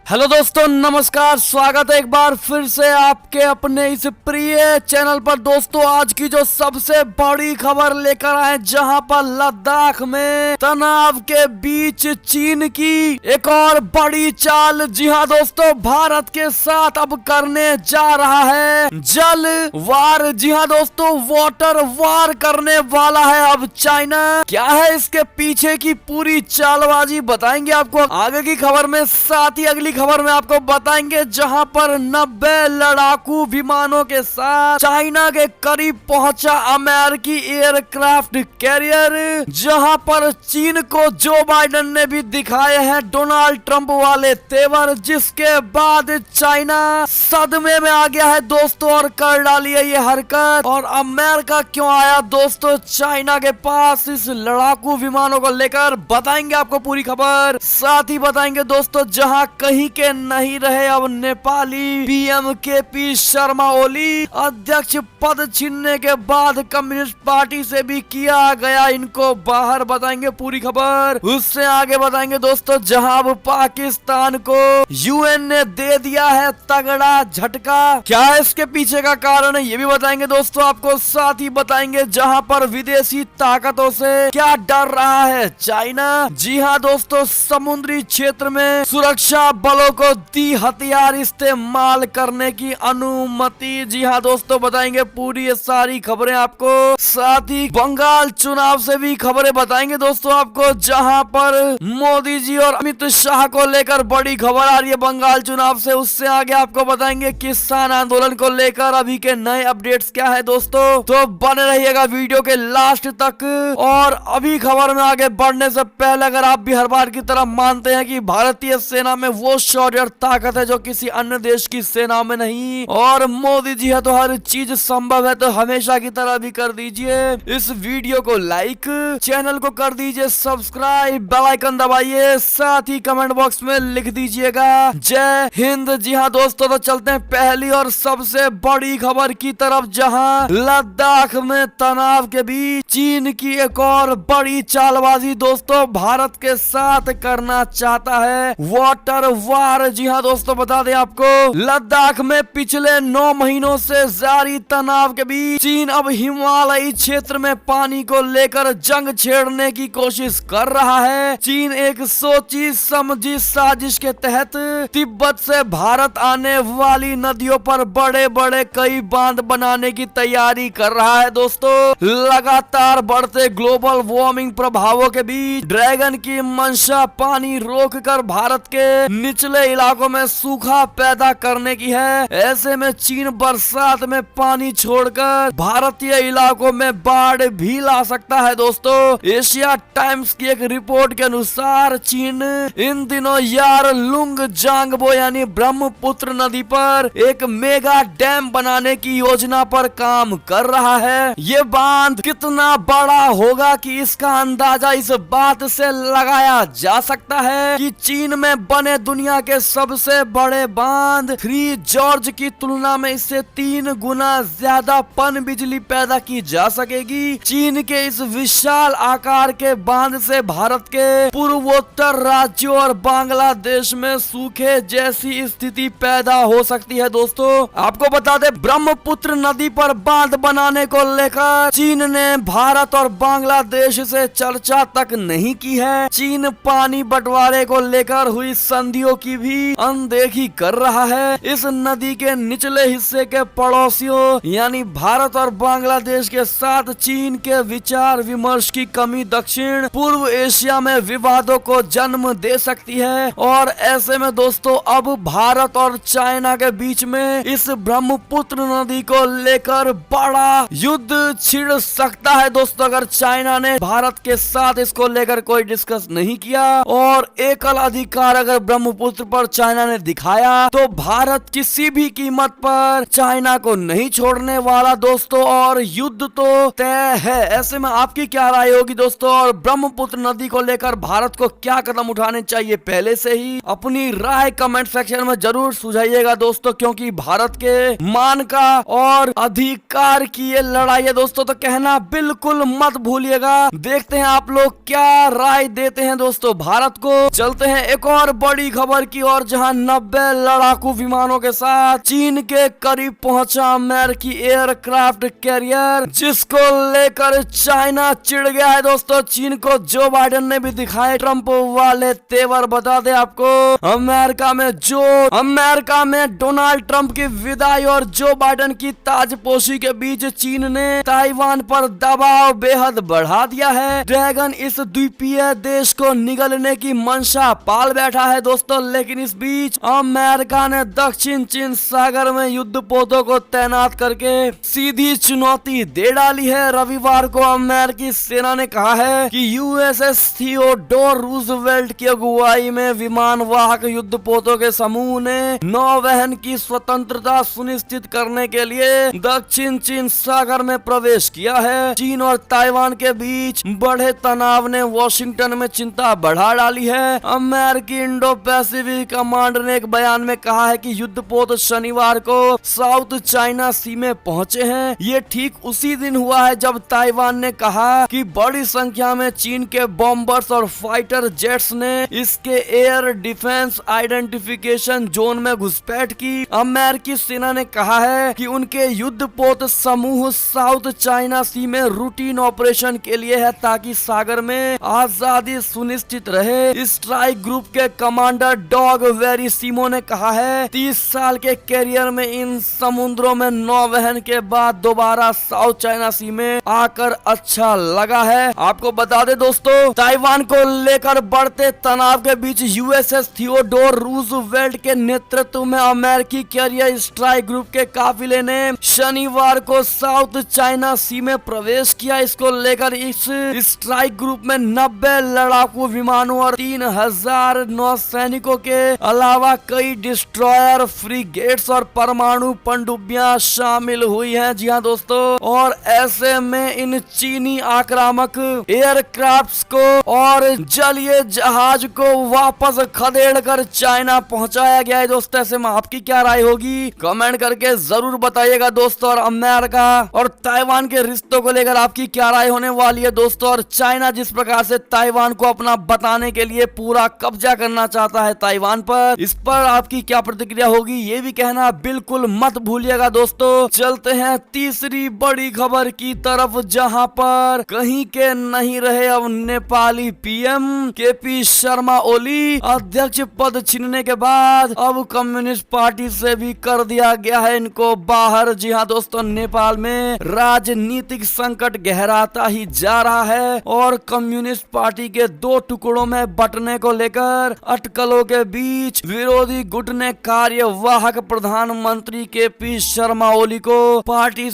Hello दोस्तों, नमस्कार। स्वागत है एक बार फिर से आपके अपने इस प्रिय चैनल पर। दोस्तों, आज की जो सबसे बड़ी खबर लेकर आए, जहां पर लद्दाख में तनाव के बीच चीन की एक और बड़ी चाल, जी हां दोस्तों, भारत के साथ अब करने जा रहा है जल वार। जी हां दोस्तों, वाटर वार करने वाला है अब चाइना। क्या है इसके पीछे की पूरी चालबाजी, बताएंगे आपको आगे की खबर में। साथ ही अगली खबर में आपको बताएंगे जहां पर 90 लड़ाकू विमानों के साथ चाइना के करीब पहुंचा अमेरिकी एयरक्राफ्ट कैरियर, जहां पर चीन को जो बाइडेन ने भी दिखाए हैं डोनाल्ड ट्रंप वाले तेवर, जिसके बाद चाइना सदमे में आ गया है दोस्तों और कर डाली है ये हरकत। और अमेरिका क्यों आया दोस्तों चाइना के पास इस लड़ाकू विमानों को लेकर, बताएंगे आपको पूरी खबर। साथ ही बताएंगे दोस्तों, जहां कहीं के नहीं रहे अब नेपाली पीएम केपी शर्मा ओली, अध्यक्ष पद छीनने के बाद कम्युनिस्ट पार्टी से भी किया गया इनको बाहर, बताएंगे पूरी खबर। उससे आगे बताएंगे दोस्तों, जहां अब पाकिस्तान को यूएन ने दे दिया है तगड़ा झटका। क्या है इसके पीछे का कारण है, ये भी बताएंगे दोस्तों आपको। साथ ही बताएंगे जहां पर विदेशी ताकतों से क्या डर रहा है चाइना। जी हाँ दोस्तों, समुद्री क्षेत्र में सुरक्षा बलों को दी हथियार इस्तेमाल करने की अनुमति। जी हाँ दोस्तों, बताएंगे पूरी ये सारी खबरें आपको। साथ ही बंगाल चुनाव से भी खबरें बताएंगे दोस्तों आपको, जहां पर मोदी जी और अमित शाह को लेकर बड़ी खबर आ रही है बंगाल चुनाव से। उससे आगे आपको बताएंगे किसान आंदोलन को लेकर अभी के नए अपडेट्स क्या है दोस्तों, तो बने रहिएगा वीडियो के लास्ट तक। और अभी खबर में आगे बढ़ने से पहले, अगर आप भी हर बार की तरह मानते हैं कि भारतीय सेना में वो शौर्य और ताकत है जो किसी अन्य देश की सेना में नहीं, और मोदी जी है तो हर चीज संभव है, तो हमेशा की तरह भी कर दीजिए इस वीडियो को लाइक, चैनल को कर दीजिए सब्सक्राइब, बेल आइकन दबाइए, साथ ही कमेंट बॉक्स में लिख दीजिएगा जय हिंद। जी हाँ दोस्तों, तो चलते हैं पहली और सबसे बड़ी खबर की तरफ, जहां लद्दाख में तनाव के बीच चीन की एक और बड़ी चालबाजी दोस्तों भारत के साथ करना चाहता है वाटर वार। जी हाँ दोस्तों, बता दें आपको, लद्दाख में पिछले 9 महीनों से जारी तनाव के बीच चीन अब हिमालयी क्षेत्र में पानी को लेकर जंग छेड़ने की कोशिश कर रहा है। चीन एक सोची समझी साजिश के तहत तिब्बत से भारत आने वाली नदियों पर बड़े बड़े कई बांध बनाने की तैयारी कर रहा है दोस्तों। लगातार बढ़ते ग्लोबल वार्मिंग प्रभावों के बीच ड्रैगन की मंशा पानी रोककर भारत के निचले इलाकों में सूखा पैदा करने की है। ऐसे में चीन बरसात में पानी छोड़कर भारतीय इलाकों में बाढ़ भी ला सकता है दोस्तों। एशिया टाइम्स की एक रिपोर्ट के अनुसार चीन इन दिनों यारलुंग जांगबो यानी ब्रह्मपुत्र नदी पर एक मेगा डैम बनाने की योजना पर काम कर रहा है। ये बांध कितना बड़ा होगा कि इसका अंदाजा इस बात से लगाया जा सकता है कि चीन में बने दुनिया के सबसे बड़े बांध थ्री जॉर्ज की तुलना में इससे 3 गुना ज्यादा पन बिजली पैदा की जा सकेगी। चीन के इस विशाल आकार के बांध से भारत के पूर्वोत्तर राज्यों और बांग्लादेश में सूखे जैसी स्थिति पैदा हो सकती है दोस्तों। आपको बता दें, ब्रह्मपुत्र नदी पर बांध बनाने को लेकर चीन ने भारत और बांग्लादेश से चर्चा तक नहीं की है। चीन पानी बंटवारे को लेकर हुई संधियों की भी अनदेखी कर रहा है। इस नदी के निचले हिस्से के पड़ोसियों यानी भारत और बांग्लादेश के साथ चीन के विचार विमर्श की कमी दक्षिण पूर्व एशिया में विवादों को जन्म दे सकती है। और ऐसे में दोस्तों, अब भारत और चाइना के बीच में इस ब्रह्मपुत्र नदी को लेकर बड़ा युद्ध छिड़ सकता है दोस्तों, अगर चाइना ने भारत के साथ इसको लेकर कोई डिस्कस नहीं किया और एकल अधिकार अगर ब्रह्मपुत्र पर चाइना ने दिखाया, तो भारत किसी भी कीमत पर चाइना को नहीं छोड़ने वाला दोस्तों, और युद्ध तो तय है। ऐसे में आपकी क्या राय होगी दोस्तों, और ब्रह्मपुत्र नदी को लेकर भारत को क्या कदम उठाने चाहिए पहले से ही, अपनी राय कमेंट सेक्शन में जरूर सुझाइएगा दोस्तों, क्योंकि भारत के मान का और अधिकार की ये लड़ाई है दोस्तों, तो कहना बिल्कुल मत भूलिएगा। देखते हैं आप लोग क्या राय देते हैं दोस्तों भारत को। चलते हैं एक और बड़ी खबर खबर की ओर, जहां 90 लड़ाकू विमानों के साथ चीन के करीब पहुंचा अमेरिकी एयरक्राफ्ट कैरियर, जिसको लेकर चाइना चिढ़ गया है दोस्तों। चीन को जो बाइडेन ने भी दिखाए ट्रंप वाले तेवर। बता दे आपको, अमेरिका में डोनाल्ड ट्रंप की विदाई और जो बाइडेन की ताजपोशी के बीच चीन ने ताइवान पर दबाव बेहद बढ़ा दिया है। ड्रैगन इस द्वीपीय देश को निगलने की मंशा पाल बैठा है दोस्तों। लेकिन इस बीच अमेरिका ने दक्षिण चीन सागर में युद्धपोतों को तैनात करके सीधी चुनौती दे डाली है। रविवार को अमेरिकी सेना ने कहा है कि यूएसएस थियोडोर रूजवेल्ट की अगुवाई में विमान वाहक युद्धपोतों के समूह ने नौवहन की स्वतंत्रता सुनिश्चित करने के लिए दक्षिण चीन सागर में प्रवेश किया है। चीन और ताइवान के बीच बढ़े तनाव ने वॉशिंगटन में चिंता बढ़ा डाली है। अमेरिकी इंडो पैसिफिक कमांड ने एक बयान में कहा है कि युद्धपोत शनिवार को साउथ चाइना सी में पहुंचे हैं। ये ठीक उसी दिन हुआ है जब ताइवान ने कहा कि बड़ी संख्या में चीन के बॉम्बर्स और फाइटर जेट्स ने इसके एयर डिफेंस आइडेंटिफिकेशन जोन में घुसपैठ की। अमेरिकी सेना ने कहा है कि उनके युद्धपोत समूह साउथ चाइना सी में रूटीन ऑपरेशन के लिए है ताकि सागर में आजादी सुनिश्चित रहे। स्ट्राइक ग्रुप के कमांडर डॉग वेरिसिमो ने कहा है 30 साल के कैरियर में इन समुद्रों में नौवहन के बाद दोबारा साउथ चाइना सी में आकर अच्छा लगा है। आपको बता दे दोस्तों, ताइवान को लेकर बढ़ते तनाव के बीच यूएसएस थियोडोर रूजवेल्ट के नेतृत्व में अमेरिकी कैरियर स्ट्राइक ग्रुप के काफिले ने शनिवार को साउथ चाइना सी में प्रवेश किया। इसको लेकर इस स्ट्राइक ग्रुप में 90 लड़ाकू विमानों और 3000 नौसैनिकों के अलावा कई डिस्ट्रॉयर, फ्रिगेट्स और परमाणु पनडुब्बियां शामिल हुई हैं। जी हाँ दोस्तों, और ऐसे में इन चीनी आक्रामक एयरक्राफ्ट्स को और जलीय जहाज को वापस खदेड़ कर चाइना पहुंचाया गया है। दोस्तों, ऐसे में आपकी क्या राय होगी, कमेंट करके जरूर बताइएगा दोस्तों। और अमेरिका और ताइवान के रिश्तों को लेकर आपकी क्या राय होने वाली है दोस्तों। और चाइना जिस प्रकार से ताइवान को अपना बताने के लिए पूरा कब्जा करना चाहता है ताइवान पर, इस पर आपकी क्या प्रतिक्रिया होगी ये भी कहना बिल्कुल मत भूलिएगा दोस्तों। चलते हैं तीसरी बड़ी खबर की तरफ, जहां पर कहीं के नहीं रहे अब नेपाली पीएम केपी शर्मा ओली। अध्यक्ष पद छीनने के बाद अब कम्युनिस्ट पार्टी से भी कर दिया गया है इनको बाहर। जी हाँ दोस्तों, नेपाल में राजनीतिक संकट गहराता ही जा रहा है और कम्युनिस्ट पार्टी के दो टुकड़ों में बंटने को लेकर अटकलों के बीच विरोधी गुट ने कार्यवाहक प्रधानमंत्री केपी शर्मा ओली को पार्टी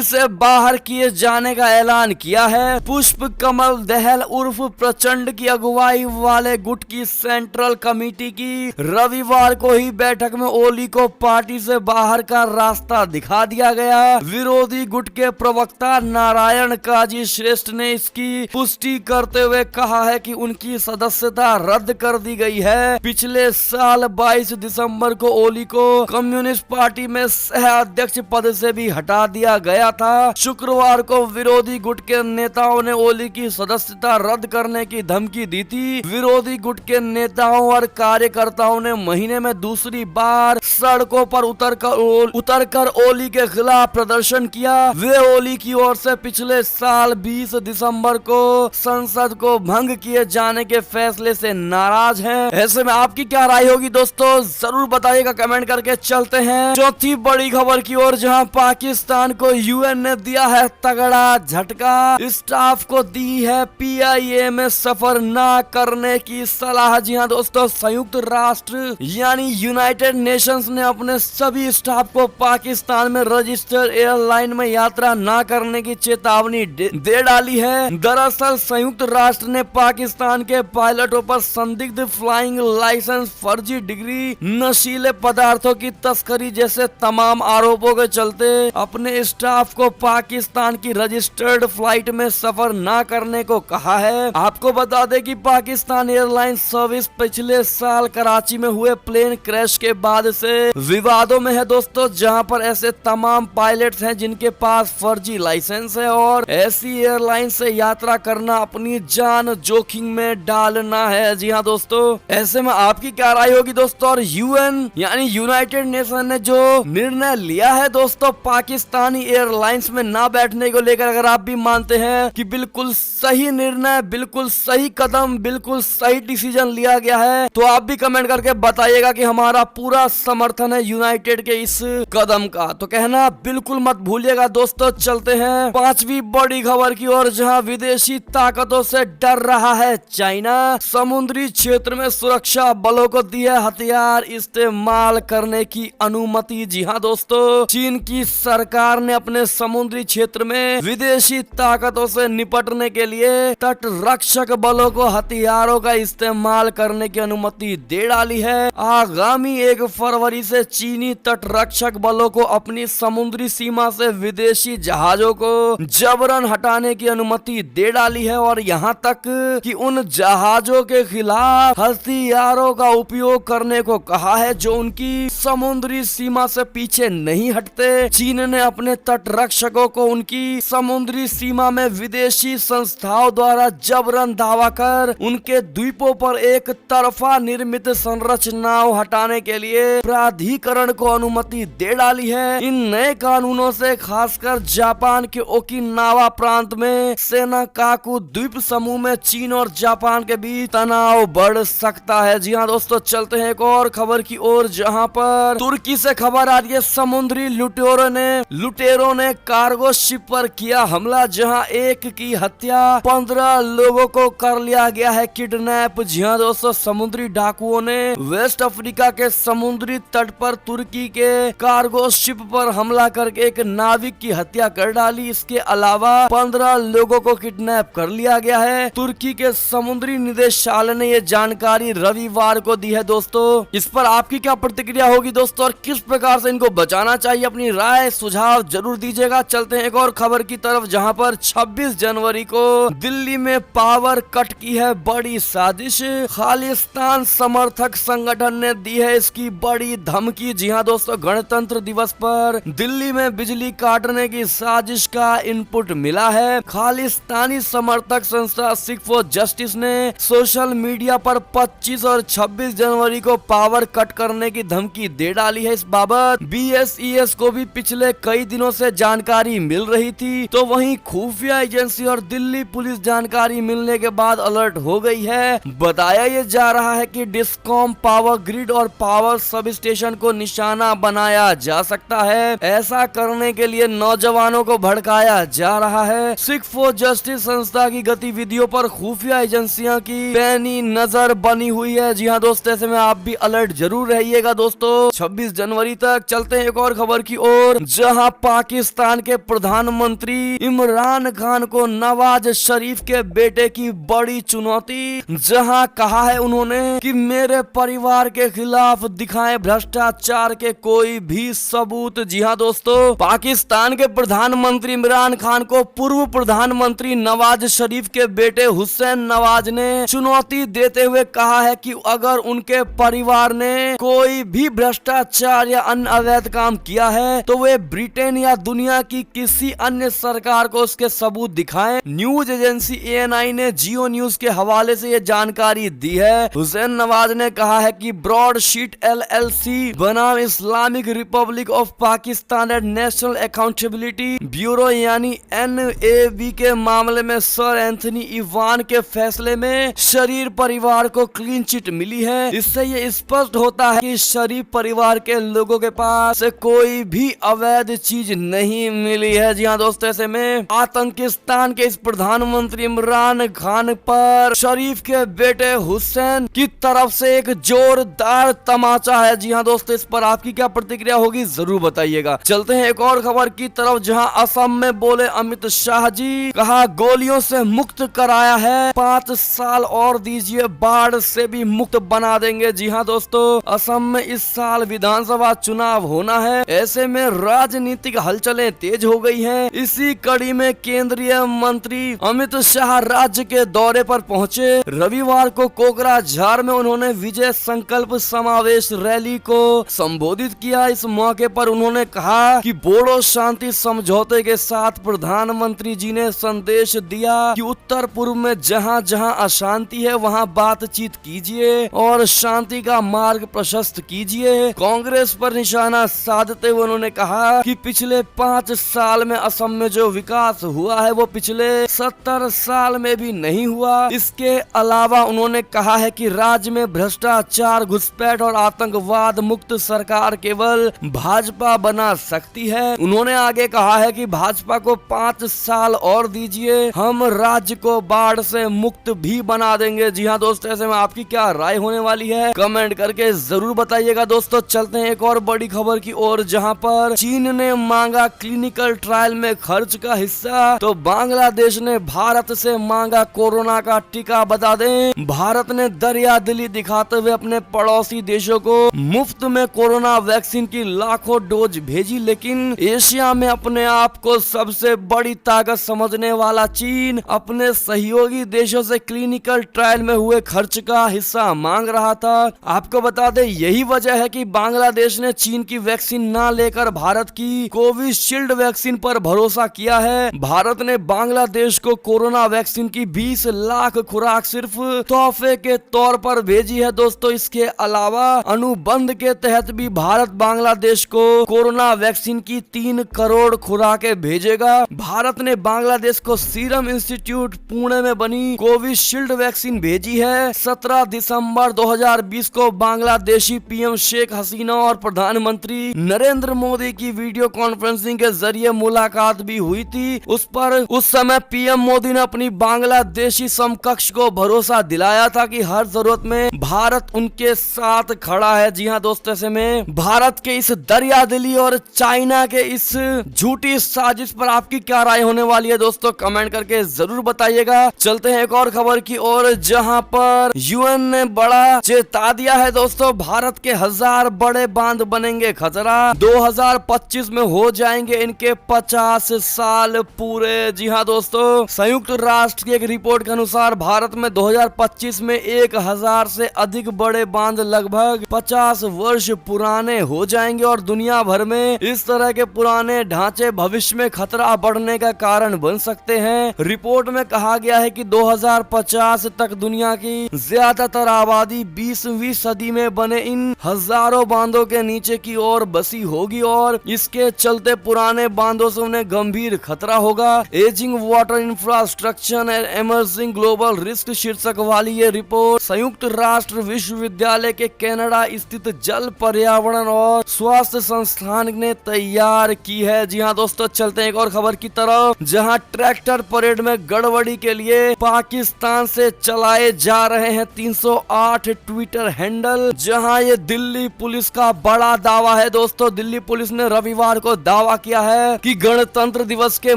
से बाहर किए जाने का ऐलान किया है। पुष्प कमल दहल उर्फ प्रचंड की अगुवाई वाले गुट की सेंट्रल कमेटी की रविवार को ही बैठक में ओली को पार्टी से बाहर का रास्ता दिखा दिया गया। विरोधी गुट के प्रवक्ता नारायण काजी श्रेष्ठ ने इसकी पुष्टि करते हुए कहा है कि उनकी सदस्यता रद्द कर दी गई है। पिछले साल 22 दिसंबर को ओली को कम्युनिस्ट पार्टी में सह अध्यक्ष पद से भी हटा दिया गया था। शुक्रवार को विरोधी गुट के नेताओं ने ओली की सदस्यता रद्द करने की धमकी दी थी। विरोधी गुट के नेताओं और कार्यकर्ताओं ने महीने में दूसरी बार सड़कों पर उतरकर ओली के खिलाफ प्रदर्शन किया। वे ओली की ओर से पिछले साल 20 दिसंबर को संसद को भंग किए जाने के फैसले से नाराज हैं। ऐसे में आपकी क्या राय होगी दोस्तों, जरूर बताइएगा कमेंट करके। चलते हैं चौथी बड़ी खबर की ओर, जहां पाकिस्तान को यूएन ने दिया है तगड़ा झटका। स्टाफ को दी है पीआईए में सफर न करने की सलाह। जी हाँ दोस्तों, संयुक्त राष्ट्र यानी यूनाइटेड नेशंस ने अपने सभी स्टाफ को पाकिस्तान में रजिस्टर्ड एयरलाइन में यात्रा न करने की चेतावनी दे डाली है। दरअसल संयुक्त राष्ट्र ने पाकिस्तान के पायलटों पर संदिग्ध फ्लाइंग लाइसेंस, फर्जी डिग्री, नशीले पदार्थों की तस्करी जैसे तमाम आरोपों के चलते अपने स्टाफ को पाकिस्तान की रजिस्टर्ड फ्लाइट में सफर न करने को कहा है। आपको बता दें कि पाकिस्तान एयरलाइंस सर्विस पिछले साल कराची में हुए प्लेन क्रैश के बाद से विवादों में है दोस्तों, जहां पर ऐसे तमाम पायलट्स हैं जिनके पास फर्जी लाइसेंस है और ऐसी एयरलाइन से यात्रा करना अपनी जान जोखिम में डालना है। जी हाँ दोस्तों, ऐसे में आपकी क्या राय होगी दोस्तों। और यूएन यानी यूनाइटेड नेशन ने जो निर्णय लिया है दोस्तों पाकिस्तानी एयरलाइंस में ना बैठने को लेकर, अगर आप भी मानते हैं कि बिल्कुल सही निर्णय, बिल्कुल सही कदम, बिल्कुल सही डिसीजन लिया गया है, तो आप भी कमेंट करके बताइएगा कि हमारा पूरा समर्थन है यूनाइटेड के इस कदम का। तो कहना बिल्कुल मत भूलिएगा दोस्तों। चलते हैं पांचवी बड़ी खबर की ओर, जहां विदेशी ताकतों से डर रहा है चाइना। समुद्री क्षेत्र में सुरक्षा बलों को दी है हथियार इस्तेमाल करने की अनुमति। जी हाँ दोस्तों, चीन की सरकार ने अपने समुद्री क्षेत्र में विदेशी ताकतों से निपटने के लिए तट रक्षक बलों को हथियारों का इस्तेमाल करने की अनुमति दे डाली है। आगामी 1 फरवरी से चीनी तट रक्षक बलों को अपनी समुद्री सीमा से विदेशी जहाजों को जबरन हटाने की अनुमति दे डाली है, और यहाँ तक कि उन जहाजों के खिलाफ हथियारों का उपयोग करने को कहा है जो उनकी समुद्री सीमा से पीछे नहीं हटते। चीन ने अपने तट रक्षकों को उनकी समुद्री सीमा में विदेशी संस्थाओं द्वारा जबरन धावा कर उनके द्वीपों पर एक तरफा निर्मित संरचनाओं हटाने के लिए प्राधिकरण को अनुमति दे डाली है। इन नए कानूनों से खासकर जापान के ओकिनावा प्रांत में सेनाकाकु द्वीप समूह में चीन और जापान के बीच तनाव बढ़ सकता है। जी हाँ दोस्तों, चलते हैं एक और खबर की ओर, जहां पर तुर्की से खबर आ रही है। समुद्री लुटेरों ने कार्गो शिप पर किया हमला, जहां एक की हत्या, 15 लोगों को कर लिया गया है किडनैप। जी हाँ दोस्तों, समुद्री डाकुओं ने वेस्ट अफ्रीका के समुद्री तट पर तुर्की के कार्गो शिप पर हमला करके एक नाविक की हत्या कर डाली। इसके अलावा 15 लोगों को किडनैप कर लिया गया है। तुर्की के समुद्री निदेशालय ने ये जानकारी रविवार को दी है दोस्तों। इस पर आपकी क्या प्रतिक्रिया होगी दोस्तों, और किस प्रकार से इनको बचाना चाहिए, अपनी राय सुझाव जरूर दीजिएगा। चलते हैं एक और खबर की तरफ, जहां पर 26 जनवरी को दिल्ली में पावर कट की है बड़ी साजिश। खालिस्तान समर्थक संगठन ने दी है इसकी बड़ी धमकी। जी हाँ दोस्तों, गणतंत्र दिवस पर दिल्ली में बिजली काटने की साजिश का इनपुट मिला है। खालिस्तानी समर्थक संस्था सिख फॉर जस्टिस ने सोशल मीडिया पर 25 और 26 जनवरी को पावर कट करने की धमकी दे डाली है। इस बाबत BSES को भी पिछले कई दिनों से जानकारी मिल रही थी, तो वहीं खुफिया एजेंसी और दिल्ली पुलिस जानकारी मिलने के बाद अलर्ट हो गई है। बताया ये जा रहा है कि डिस्कॉम पावर ग्रिड और पावर सब स्टेशन को निशाना बनाया जा सकता है। ऐसा करने के लिए नौजवानों को भड़काया जा रहा है। सिख फॉर जस्टिस संस्था की गतिविधियों पर खुफिया एजेंसियां की पैनी नजर बनी हुई है। जी हाँ दोस्तों, ऐसे में आप भी अलर्ट जरूर रहिएगा दोस्तों 26 जनवरी तक। चलते हैं एक और खबर की ओर, जहां पाकिस्तान के प्रधानमंत्री इमरान खान को नवाज शरीफ के बेटे की बड़ी चुनौती, जहां कहा है उन्होंने कि मेरे परिवार के खिलाफ दिखाएं भ्रष्टाचार के कोई भी सबूत। जी हाँ दोस्तों, पाकिस्तान के प्रधानमंत्री इमरान खान को पूर्व प्रधानमंत्री नवाज शरीफ के बेटे हुसैन नवाज ने चुनौती देते हुए कहा है कि अगर उनके परिवार ने कोई भी भ्रष्टाचार या अन्य अवैध काम किया है तो वे ब्रिटेन या दुनिया की किसी अन्य सरकार को उसके सबूत दिखाएं। न्यूज एजेंसी ANI ने जियो न्यूज के हवाले से ये जानकारी दी है। हुसैन नवाज ने कहा है कि ब्रॉडशीट LLC बनाम Islamic Republic of Pakistan and national accountability bureau यानी NAB के मामले में सर एंथनी इवान के फैसले में शरीफ परिवार को क्लीन चिट मिली है। इससे ये स्पष्ट होता है कि शरीफ परिवार के लोगों के पास से कोई भी अवैध चीज नहीं मिली है। जी हाँ दोस्तों, ऐसे में आतंकिस्तान के इस प्रधानमंत्री इमरान खान पर शरीफ के बेटे हुसैन की तरफ से एक जोरदार तमाचा है। जी हाँ दोस्तों, इस पर आपकी क्या प्रतिक्रिया होगी जरूर बताइएगा। चलते हैं एक और खबर की तरफ, जहां असम में बोले अमित शाह जी, कहा गोलियों से मुक्त कराया है, 5 साल और दीजिए, बाढ़ से भी मुक्त बना देंगे। जी हाँ दोस्तों, असम में इस साल साल विधानसभा चुनाव होना है। ऐसे में राजनीतिक हलचलें तेज हो गई हैं। इसी कड़ी में केंद्रीय मंत्री अमित शाह राज्य के दौरे पर पहुंचे। रविवार को कोकराझार में उन्होंने विजय संकल्प समावेश रैली को संबोधित किया। इस मौके पर उन्होंने कहा कि बोडो शांति समझौते के साथ प्रधानमंत्री जी ने संदेश दिया कि उत्तर पूर्व में जहां जहां अशांति है वहां बातचीत कीजिए और शांति का मार्ग प्रशस्त कीजिए। कांग्रेस पर निशाना साधते हुए उन्होंने कहा कि पिछले 5 साल में असम में जो विकास हुआ है वो पिछले 70 साल में भी नहीं हुआ। इसके अलावा उन्होंने कहा है कि राज्य में भ्रष्टाचार, घुसपैठ और आतंकवाद मुक्त सरकार केवल भाजपा बना सकती है। उन्होंने आगे कहा है कि भाजपा को 5 साल और दीजिए, हम राज्य को बाढ़ से मुक्त भी बना देंगे। जी हाँ दोस्तों, ऐसे में आपकी क्या राय होने वाली है कमेंट करके जरूर बताइएगा। दोस्तों चलते हैं एक और बड़ी खबर की ओर, जहां पर चीन ने मांगा क्लिनिकल ट्रायल में खर्च का हिस्सा, तो बांग्लादेश ने भारत से मांगा कोरोना का टीका। बता दें, भारत ने दरिया दिली दिखाते हुए अपने पड़ोसी देशों को मुफ्त में कोरोना वैक्सीन की लाखों डोज भेजी, लेकिन एशिया में अपने आप को सबसे बड़ी ताकत समझने वाला चीन अपने सहयोगी देशों से क्लिनिकल ट्रायल में हुए खर्च का हिस्सा मांग रहा था। आपको बता दें, यही वजह है कि बांग्लादेश ने चीन की वैक्सीन ना लेकर भारत की कोविशील्ड वैक्सीन पर भरोसा किया है। भारत ने बांग्लादेश को कोरोना वैक्सीन की 20 लाख खुराक सिर्फ तोहफे के तौर पर भेजी है। दोस्तों इसके अलावा अनुबंध के तहत भी भारत बांग्लादेश को कोरोना वैक्सीन की 3 करोड़ खुराकें भेजेगा। भारत ने बांग्लादेश को सीरम इंस्टीट्यूट पुणे में बनी कोविशील्ड वैक्सीन भेजी है। 17 दिसंबर 2020 को बांग्लादेशी पीएम शेख हसीना और प्रधानमंत्री नरेंद्र मोदी की वीडियो कॉन्फ्रेंसिंग के जरिए मुलाकात भी हुई थी। उस समय पीएम मोदी ने अपनी बांग्लादेशी समकक्ष को भरोसा दिलाया था कि हर जरूरत में भारत उनके साथ खड़ा है। जी हाँ दोस्तों, ऐसे में भारत के इस दरियादिली और चाइना के इस झूठी साजिश पर आपकी क्या राय होने वाली है दोस्तों, कमेंट करके जरूर बताइएगा। चलते हैं एक और खबर की ओर, जहां पर यूएन ने बड़ा चेता दिया है। दोस्तों भारत के 1000 बड़े बांध बनेंगे खतरा, 2025 में हो जाएंगे इनके 50 साल पूरे। जी हाँ दोस्तों, संयुक्त राष्ट्र की एक रिपोर्ट के अनुसार भारत में 2025 में 1000 से अधिक बड़े बांध लगभग 50 वर्ष पुराने हो जाएंगे और दुनिया भर में इस तरह के पुराने ढांचे भविष्य में खतरा बढ़ने का कारण बन सकते हैं। रिपोर्ट में कहा गया है कि 2050 तक दुनिया की ज्यादातर आबादी 20वीं सदी में बने इन हजारों बांधों के नीचे की ओर बसी होगी और इसके चलते पुराने बांधों से उन्हें गंभीर खतरा होगा। Ageing water infrastructure and emerging global risk शीर्षक वाली ये रिपोर्ट संयुक्त राष्ट्र विश्वविद्यालय के कनाडा स्थित जल पर्यावरण और स्वास्थ्य संस्थान ने तैयार की है। जी हाँ दोस्तों, चलते हैं एक और खबर की तरफ, जहां ट्रैक्टर परेड में गड़बड़ी के लिए पाकिस्तान से चलाए जा रहे हैं 308 ट्विटर हैंडल। जहां ये दिल्ली पुलिस का बड़ा दावा है। दोस्तों दिल्ली पुलिस ने रविवार को दावा किया है कि गणतंत्र दिवस के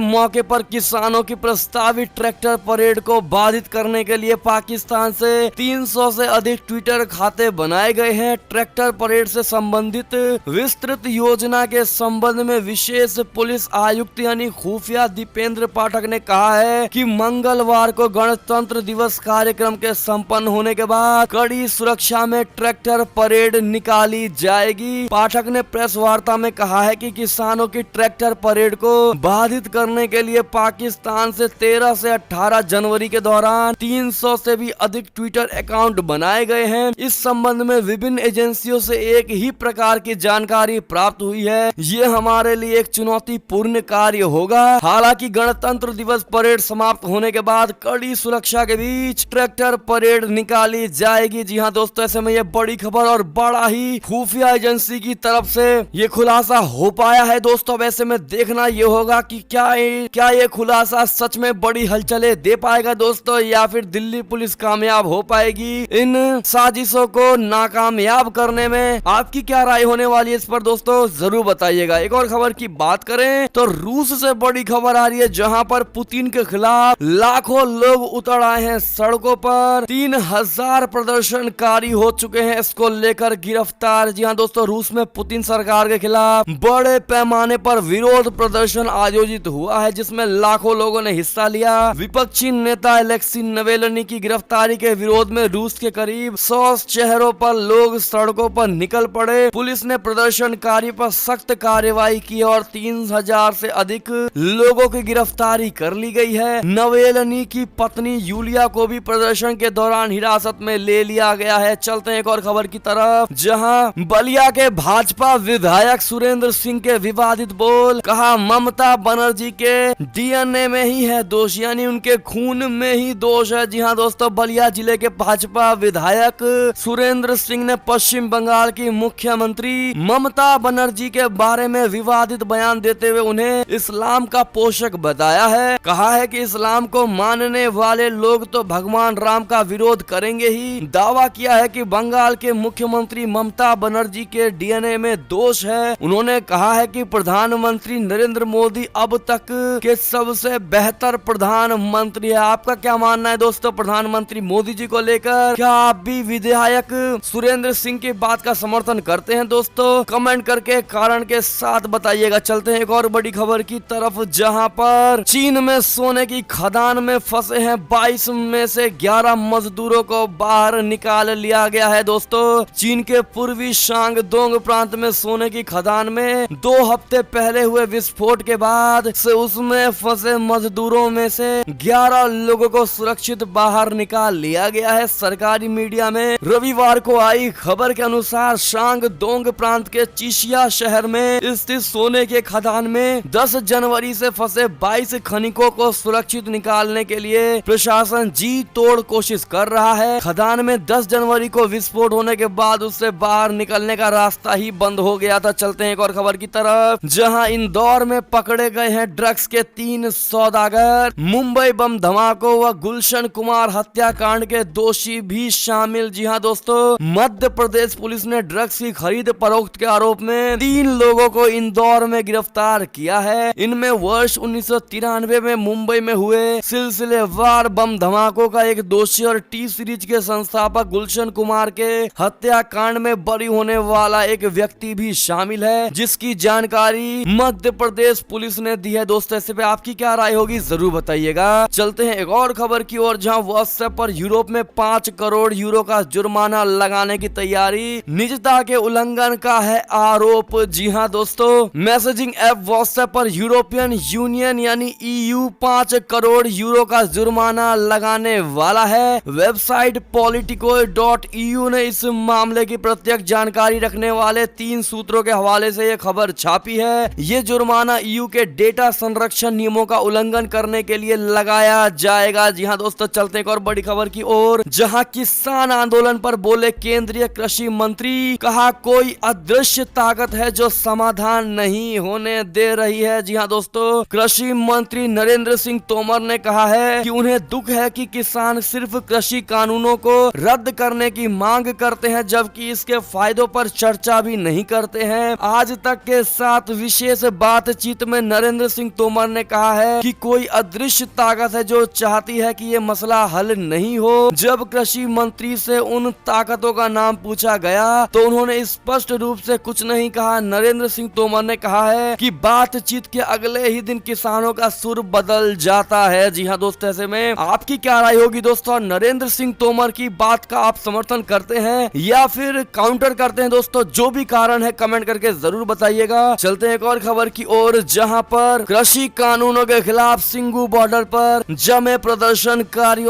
मौके पर किसानों की प्रस्तावित ट्रैक्टर परेड को बाधित करने के लिए पाकिस्तान से 300 से अधिक ट्विटर खाते बनाए गए हैं। ट्रैक्टर परेड से संबंधित विस्तृत योजना के संबंध में विशेष पुलिस आयुक्त यानी खुफिया दीपेंद्र पाठक ने कहा है कि मंगलवार को गणतंत्र दिवस कार्यक्रम के संपन्न होने के बाद कड़ी सुरक्षा में ट्रैक्टर परेड निकाली जाएगी। पाठक ने प्रेस वार्ता में कहा है कि किसानों की ट्रैक्टर परेड को बाधित करने के लिए पाकिस्तान से 13 से 18 जनवरी के दौरान 300 से भी अधिक ट्विटर अकाउंट बनाए गए हैं। इस संबंध में विभिन्न एजेंसियों से एक ही प्रकार की जानकारी प्राप्त हुई है। ये हमारे लिए एक चुनौतीपूर्ण कार्य होगा। हालांकि गणतंत्र दिवस परेड समाप्त होने के बाद कड़ी सुरक्षा के बीच ट्रैक्टर परेड निकाली जाएगी। जी हाँ दोस्तों, ऐसे में ये बड़ी खबर और बड़ा ही खुफिया एजेंसी की तरफ से ये खुलासा हो पाया है। दोस्तों वैसे में देखना ये होगा कि क्या ये खुलासा सच में बड़ी हलचलें दे पाएगा दोस्तों, या फिर दिल्ली पुलिस कामयाब हो पाएगी इन साजिशों को नाकामयाब करने में। आपकी क्या राय होने वाली है इस पर दोस्तों, जरूर बताइएगा। एक और खबर की बात करें तो रूस से बड़ी खबर आ रही है, जहां पर पुतिन के खिलाफ लाखों लोग उतर आए हैं सड़कों पर। 3000 प्रदर्शनकारी हो चुके हैं। इसको लेकर गिरफ्तार गिरफ्तार। जी हाँ दोस्तों, रूस में पुतिन सरकार के खिलाफ बड़े पैमाने पर विरोध प्रदर्शन आयोजित हुआ है, जिसमें लाखों लोगों ने हिस्सा लिया। विपक्षी नेता अलेक्सी नवेलनी की गिरफ्तारी के विरोध में रूस के करीब 100 शहरों पर लोग सड़कों पर निकल पड़े। पुलिस ने प्रदर्शनकारी पर सख्त कार्रवाई की और 3000 से अधिक लोगों की गिरफ्तारी कर ली गई है। नवेलनी की पत्नी यूलिया को भी प्रदर्शन के दौरान हिरासत में ले लिया गया है। चलते हैं एक और खबर की तरफ, जहां बलिया के भाजपा विधायक सुरेंद्र सिंह के विवादित बोल। कहा ममता बनर्जी के डीएनए में ही है दोष, यानी उनके खून में ही दोष है। जी हाँ दोस्तों, बलिया जिले के भाजपा विधायक सुरेंद्र सिंह ने पश्चिम बंगाल की मुख्यमंत्री ममता बनर्जी के बारे में विवादित बयान देते हुए उन्हें इस्लाम का पोषक बताया है। कहा है कि इस्लाम को मानने वाले लोग तो भगवान राम का विरोध करेंगे ही। दावा किया है कि बंगाल के मुख्यमंत्री ममता बनर्जी के डीएनए में दोष है। उन्होंने कहा है कि प्रधानमंत्री नरेंद्र मोदी अब तक के सबसे बेहतर प्रधानमंत्री है। आपका क्या मानना है दोस्तों प्रधानमंत्री मोदी जी को लेकर? क्या आप भी विधायक सुरेंद्र सिंह की बात का समर्थन करते हैं दोस्तों? कमेंट करके कारण के साथ बताइएगा। चलते हैं एक और बड़ी खबर की तरफ, जहां पर चीन में सोने की खदान में फंसे हैं 22 में से 11 मजदूरों को बाहर निकाल लिया गया है। दोस्तों, चीन के पूर्वी शांगदोंग प्रांत में सोने की खदान में 2 हफ्ते पहले हुए विस्फोट के बाद से उसमें फंसे मजदूरों में से 11 लोगों को सुरक्षित बाहर निकाल लिया गया है। सरकारी मीडिया में रविवार को आई खबर के अनुसार शांगदोंग प्रांत के चिशिया शहर में स्थित सोने के खदान में 10 जनवरी से फंसे 22 खनिकों को सुरक्षित निकालने के लिए प्रशासन जी तोड़ कोशिश कर रहा है। खदान में 10 जनवरी को विस्फोट होने के बाद उससे बाहर निकलने का रास्ता ही बंद हो गया था। चलते हैं एक और खबर की तरफ, जहां इंदौर में पकड़े गए हैं ड्रग्स के 3 सौदागर। मुंबई बम धमाकों व गुलशन कुमार हत्याकांड के दोषी भी शामिल। जी हां दोस्तों, मध्य प्रदेश पुलिस ने ड्रग्स की खरीद फरोख्त के आरोप में 3 लोगों को इंदौर में गिरफ्तार किया है। इनमें वर्ष 1993 में मुंबई में हुए सिलसिलेवार बम धमाकों का एक दोषी और टी सीरीज के संस्थापक गुलशन कुमार के हत्याकांड में बरी होने वाला एक व्यक्ति भी शामिल है, जिसकी जानकारी मध्य प्रदेश पुलिस ने दी है। दोस्तों, ऐसे पे आपकी क्या राय होगी जरूर बताइएगा। चलते हैं एक और खबर की ओर, जहां व्हाट्सएप पर यूरोप में 5 करोड़ यूरो का जुर्माना लगाने की तैयारी। निजता के उल्लंघन का है आरोप। जी हां दोस्तों, मैसेजिंग ऐप व्हाट्सएप पर यूरोपियन यूनियन यानी EU 5 करोड़ यूरो का जुर्माना लगाने वाला है। वेबसाइट politico.eu ने इस मामले की प्रत्यक्ष जानकारी रखने वाले 3 सूत्रों के हवाले से यह खबर छापी है। ये जुर्माना EU के डेटा संरक्षण नियमों का उल्लंघन करने के लिए लगाया जाएगा। जी हां दोस्तों, चलते हैं एक और बड़ी खबर की ओर, जहां किसान आंदोलन पर बोले केंद्रीय कृषि मंत्री। कहा कोई अदृश्य ताकत है जो समाधान नहीं होने दे रही है। जी हां दोस्तों, कृषि मंत्री नरेंद्र सिंह तोमर ने कहा है कि उन्हें दुख है कि किसान सिर्फ कृषि कानूनों को रद्द करने की मांग करते हैं, जबकि इसके फायदों पर चर्चा भी नहीं करते हैं। आज तक के साथ विशेष बातचीत में नरेंद्र सिंह तोमर ने कहा है कि कोई अदृश्य ताकत है जो चाहती है कि ये मसला हल नहीं हो। जब कृषि मंत्री से उन ताकतों का नाम पूछा गया तो उन्होंने स्पष्ट रूप से कुछ नहीं कहा। नरेंद्र सिंह तोमर ने कहा है कि बातचीत के अगले ही दिन किसानों का सुर बदल जाता है। जी हाँ दोस्तों, ऐसे में आपकी क्या राय होगी दोस्तों? नरेंद्र सिंह तोमर की बात का आप समर्थन करते हैं या फिर काउंटर करते हैं? दोस्तों, जो भी कारण है कमेंट करके जरूर बताइएगा। चलते हैं एक और खबर की ओर, जहां पर कृषि कानूनों के खिलाफ सिंगू बॉर्डर पर जमे प्रदर्शनकारी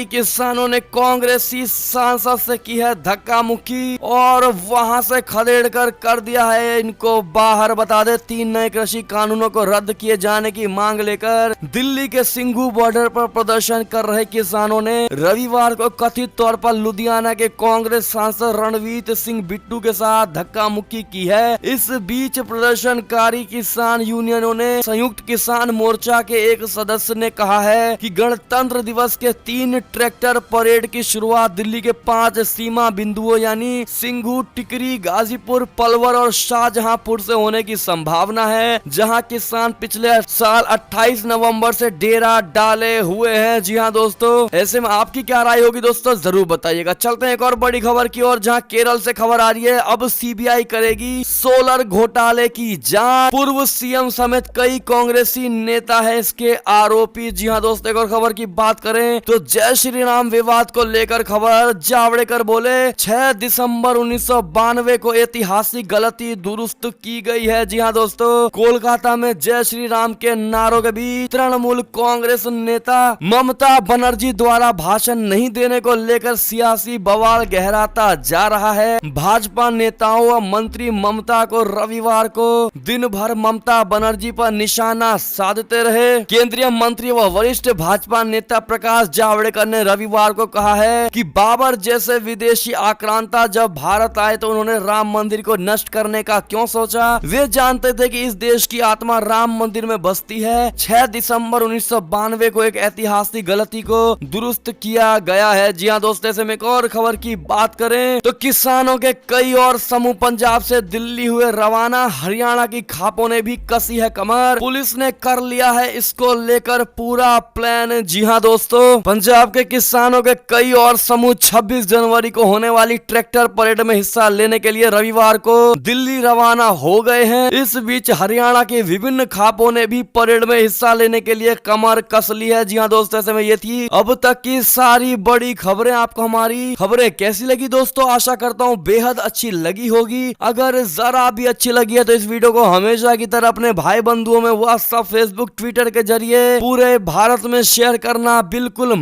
किसानों ने कांग्रेसी सांसद से की है धक्का मुक्की और वहां से खदेड़ कर दिया है इनको बाहर। बता दे, 3 नए कृषि कानूनों को रद्द किए जाने की मांग लेकर दिल्ली के सिंघू बॉर्डर पर प्रदर्शन कर रहे किसानों ने रविवार को कथित तौर पर लुधियाना के कांग्रेस सांसद रणवीर सिंह बिट्टू के साथ धक्का मुक्की की है। इस बीच प्रदर्शनकारी किसान यूनियनों ने संयुक्त किसान मोर्चा के एक सदस्य ने कहा है कि गणतंत्र दिवस के 3 ट्रैक्टर परेड की शुरुआत दिल्ली के 5 सीमा बिंदुओं यानी सिंघू, टिकरी, गाजीपुर, पलवल और शाहजहांपुर से होने की संभावना है, जहां किसान पिछले साल 28 नवंबर से डेरा डाले हुए हैं। जी हां दोस्तों, ऐसे में आपकी क्या राय होगी दोस्तों जरूर बताइएगा। चलते हैं एक और और बड़ी खबर की ओर, जहां केरल से खबर आ रही है, अब सीबीआई करेगी सोलर घोटाले की जांच। पूर्व सीएम समेत कई कांग्रेसी नेता है इसके आरोपी। जी हां दोस्तों, एक और खबर की बात करें तो जय श्री राम विवाद को लेकर खबर, जावड़ेकर बोले 6 दिसंबर 1992 को ऐतिहासिक गलती दुरुस्त की गई है। जी हां दोस्तों, कोलकाता में जय श्री राम के नारों के बीच तृणमूल कांग्रेस नेता ममता बनर्जी द्वारा भाषण नहीं देने को लेकर सियासी बवाल गहराता जा रहा है। भाजपा नेताओं व मंत्री ममता को रविवार को दिन भर ममता बनर्जी पर निशाना साधते रहे। केंद्रीय मंत्री व वरिष्ठ भाजपा नेता प्रकाश जावड़ेकर ने रविवार को कहा है कि बाबर जैसे विदेशी आक्रांता जब भारत आए तो उन्होंने राम मंदिर को नष्ट करने का क्यों सोचा। वे जानते थे कि इस देश की आत्मा राम मंदिर में बसती है। 6 दिसंबर 1992 को एक ऐतिहासिक गलती को दुरुस्त किया गया है। जी हाँ दोस्तों, ऐसे में एक और खबर की बात करें तो किसानों के कई और समूह पंजाब से दिल्ली हुए रवाना। हरियाणा की खापों ने भी कसी है कमर, पुलिस ने कर लिया है इसको लेकर पूरा प्लान। जी हाँ दोस्तों, पंजाब के किसानों के कई और समूह 26 जनवरी को होने वाली ट्रैक्टर परेड में हिस्सा लेने के लिए रविवार को दिल्ली रवाना हो गए हैं। इस बीच हरियाणा के विभिन्न खापों ने भी परेड में हिस्सा लेने के लिए कमर कस ली है। जी हाँ दोस्तों, ऐसे में ये थी अब तक की सारी बड़ी खबरें। आपको हमारी खबरें कैसी लगी दोस्तों? आशा करता हूँ बेहद अच्छी लगी होगी। अगर जरा भी अच्छी लगी है तो इस वीडियो को हमेशा की तरह अपने भाई बंधुओं में व्हाट्सएप, फेसबुक, ट्विटर के जरिए पूरे भारत में शेयर करना बिल्कुल